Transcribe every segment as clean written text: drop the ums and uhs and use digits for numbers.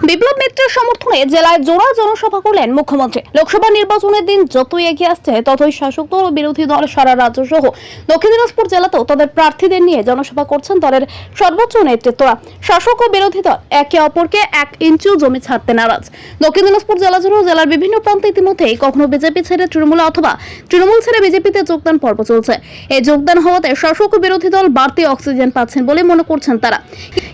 বিপ্লব মিত্রের সমর্থনে জেলায় জোড়া জনসভা করলেন মুখ্যমন্ত্রী। লোকসভা নির্বাচনের দিন যতই এগিয়ে আসছে ততই শাসক দল ও বিরোধী দল সারা রাজ্য সহ দক্ষিণ দিনাজপুর জেলাতেও তাদের প্রার্থীদের নিয়ে জনসভা করছেন দলের সর্বোচ্চ নেতৃত্বরা। শাসক ও বিরোধী দল একে অপরকে 1 ইঞ্চিও জমি ছাড়তে নারাজ। দক্ষিণ দিনাজপুর জেলা জুড়ে জেলার বিভিন্ন প্রান্তে ইতিমধ্যেই কখনো বিজেপি ছেড়ে তৃণমূল অথবা তৃণমূল ছেড়ে বিজেপিতে যোগদান পর্ব চলছে। এই যোগদান হওয়াতে শাসক ও বিরোধী দল বাড়তি অক্সিজেন পাচ্ছেন বলে মনে করছেন তারা।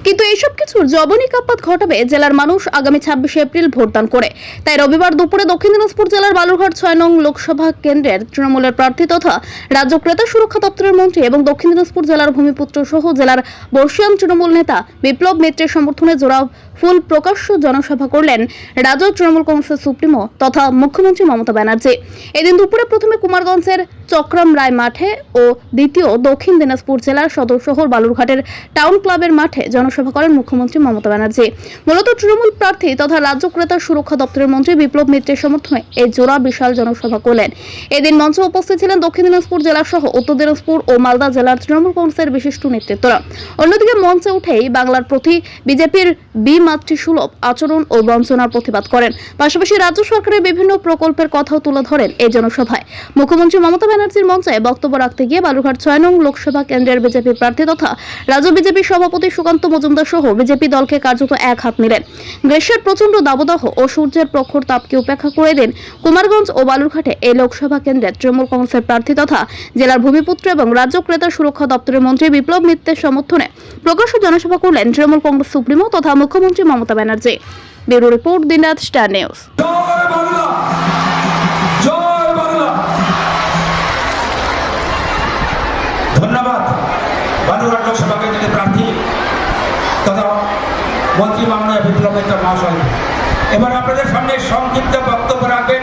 কিন্তু এইসব কিছুর জবনিকাপাত ঘটাবে জেলার মানুষ আগামী 26 এপ্রিল ভোটদান করে। তাই রবিবার দুপুরে দক্ষিণ দিনাজপুর জেলার বালুরঘাট 6 নং লোকসভা কেন্দ্রের তৃণমূলের প্রার্থী তথা রাজ্য ক্রেতা সুরক্ষা দপ্তরের মন্ত্রী এবং দক্ষিণ দিনাজপুর জেলার ভূমিপুত্র সহ জেলার বর্ষিয়ান তৃণমূল নেতা বিপ্লব মিত্রের সমর্থনে জোড়া ফুল প্রকাশ্য জনসভা করলেন রাজ্য তৃণমূল কংগ্রেসের সুপ্রিমো তথা মুখ্যমন্ত্রী মমতা ব্যানার্জি। এদিন দুপুরে প্রথমে কুমারগঞ্জের চক্রম রায় মাঠে ও দ্বিতীয় দক্ষিণ দিনাজপুর জেলার সদর শহর বালুরঘাটের টাউন ক্লাবের মাঠে জনসভা করেন মুখ্যমন্ত্রী মমতা ব্যানার্জি। মূলত তৃণমূল প্রার্থী তথা রাজ্য ক্রেতা সুরক্ষা দপ্তরের মন্ত্রী বিপ্লব মিত্রের সমর্থনে এই জোড়া বিশাল জনসভা করলেন। এদিন মঞ্চে উপস্থিত ছিলেন দক্ষিণ দিনাজপুর জেলা সহ উত্তর দিনাজপুর ও মালদা জেলার তৃণমূল কংগ্রেসের বিশিষ্ট নেতৃত্বরা। অন্যদিকে মঞ্চে উঠেই বাংলার প্রতি বিজেপির মাতৃসুলভ আচরণ ও বঞ্চনার প্রতিবাদ করেন। পাশাপাশি রাজ্য সরকারের বিভিন্ন প্রকল্পের কথাও তুলে ধরেন এই জনসভায়। মুখ্যমন্ত্রী মমতা ব্যানার্জির মঞ্চে বক্তব্য রাখতে গিয়ে বালুরঘাট 6 নং লোকসভা কেন্দ্রের বিজেপি প্রার্থী তথা রাজ্য বিজেপি সভাপতি সুকান্ত মজুমদার সহ বিজেপি দলকে কার্যত এক হাত নিলেন। গ্রীষ্মের প্রচন্ড দাবদাহ ও সূর্যের প্রখর তাপকে উপেক্ষা করে দিন কুমারগঞ্জ ও বালুরঘাটে এই লোকসভা কেন্দ্রের তৃণমূল কংগ্রেসের প্রার্থী তথা জেলার ভূমিপুত্র এবং রাজ্য ক্রেতা সুরক্ষা দপ্তরের মন্ত্রী বিপ্লব মিত্রের সমর্থনে প্রকাশ্য জনসভা করলেন তৃণমূল কংগ্রেস সুপ্রিমো তথা মুখ্যমন্ত্রী মমতা ব্যানার্জি। ব্যুরো রিপোর্ট, দিনরাত স্টার নিউজ। ধন্যবাদ বালুরঘাট লোকসভা কেন্দ্রের প্রার্থী তথা মন্ত্রী মাননীয় বিপ্লব মিত্র মহাশয়। এবার আপনাদের সামনে সংক্ষিপ্ত বক্তব্য রাখবেন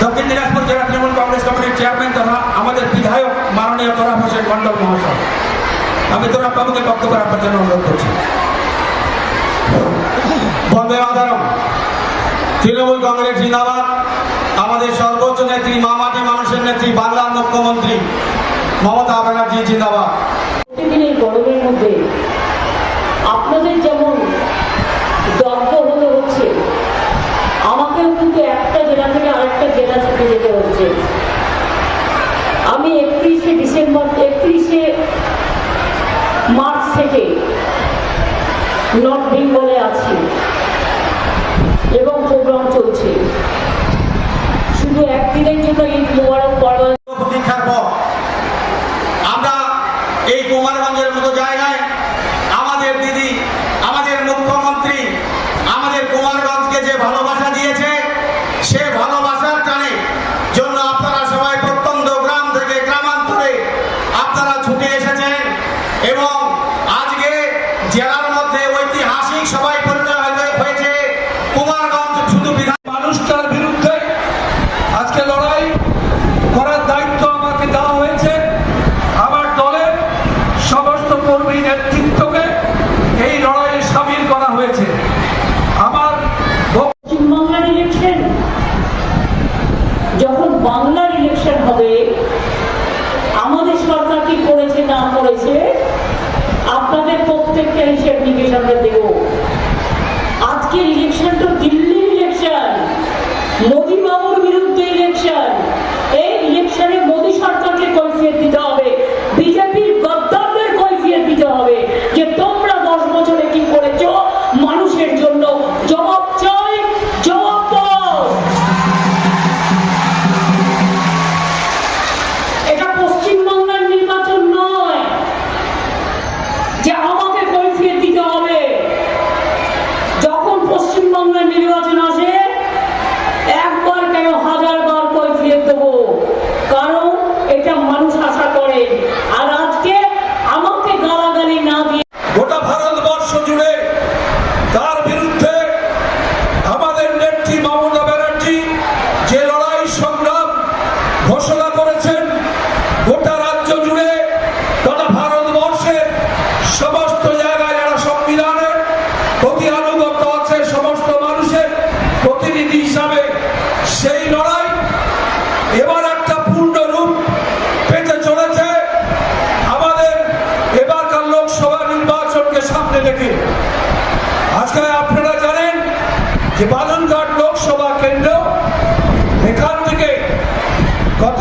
দক্ষিণ দিনাজপুর জেলা তৃণমূল কংগ্রেস কমিটির চেয়ারম্যান তথা আমাদের বিধায়ক মাননীয় তোরাব হোসেন মন্ডল মহাশয়। আমি তোরাব বাবুকে বক্তব্য রাখবার জন্য অনুরোধ করছি। বন্দে মাতরম। তৃণমূল কংগ্রেস জিন্দাবাদ। আমাদের সর্বোচ্চ নেত্রী মামাটি মানুষের নেত্রী বাংলার মুখ্যমন্ত্রী মমতা ব্যানার্জি জিন্দাবাদ। প্রতিদিনের গরমের মধ্যে আপনাদের যেমন দগ্ধ হতে হচ্ছে, আমাকেও কিন্তু একটা জেলা থেকে আরেকটা জেলা ছুটে যেতে হচ্ছে। আমি 31শে মার্চ থেকে নর্থ বেঙ্গলে আছি এবং প্রোগ্রাম চলছে। শুধু একদিনের জন্য ঈদ মোবারক পর্ব প্রতীক্ষার পর আমরা এই কুমারগঞ্জের মতো জায়গায় আমাদের দিদি, আমাদের মুখ্যমন্ত্রী আমাদের কুমারগঞ্জকে যে ভালোবাসা দিয়েছে, সে ভালোবাসার টানে জন্য আপনারা সবাই প্রত্যন্ত গ্রাম থেকে গ্রামান্তরে আপনারা ছুটে এসেছেন এবং আজকে জেলার মধ্যে ঐতিহাসিক সবাই পরিচয় হয়েছে। কুমারগঞ্জ শুধু মানুষটার বিরুদ্ধে আজকে লড়াই করার দায়িত্ব আমাকে দেওয়া হয়েছে। আমার দলের সমস্ত কর্মী নেতৃত্বকে এই লড়াইয়ে সামিল করা হয়েছে। আমার পশ্চিমবাংলার ইলেকশন, যখন বাংলার ইলেকশন হবে, আমাদের সরকার কি করেছে না করেছে আপনাদের প্রত্যেকটা হিসেব নিকেশ আমরা দেব। আজকের ইলেকশন তো দিল্লির ইলেকশন, মোদী বাবুর বিরুদ্ধে ইলেকশন। এই ইলেকশনে মোদী সরকারকে কৈফিয়ত দিতে হবে, বিজেপির গদ্দারদের কৈফিয়ত দিতে হবে যে তোমরা 10 বছরে কি করেছো মানুষের জন্য। জবাব চাই, জবাব দাও। এটা পশ্চিমবাংলার নির্বাচন নয় যে আমাকে কৈফিয়ত দিতে হবে। যখন পশ্চিমবাংলার নির্বাচন আসে, একবার কেন 1000 বার কৈফিয়ত দেবো, কারণ এটা মানুষ আশা করে। আর আজকে আমাকে গালাগালি না দিয়ে গোটা ভারতবর্ষ জুড়ে তার বিরুদ্ধে আমাদের নেত্রী মমতা ব্যানার্জি যে লড়াই সংগ্রাম ঘোষণা করেছেন, গোটা রাজ্য জুড়ে গোটা ভারতবর্ষের সমস্ত জায়গায় যারা সংবিধানের প্রতি আনুগত্য আছে, সমস্ত মানুষের প্রতিনিধি হিসাবে সেই লড়াই এবার একটা পূর্ণ রূপ পেতে চলেছে। আমাদের এবারকার লোকসভা নির্বাচনকে সামনে রেখে আজকে আপনারা জানেন যে বালুরঘাট লোকসভা কেন্দ্র এখান থেকে গত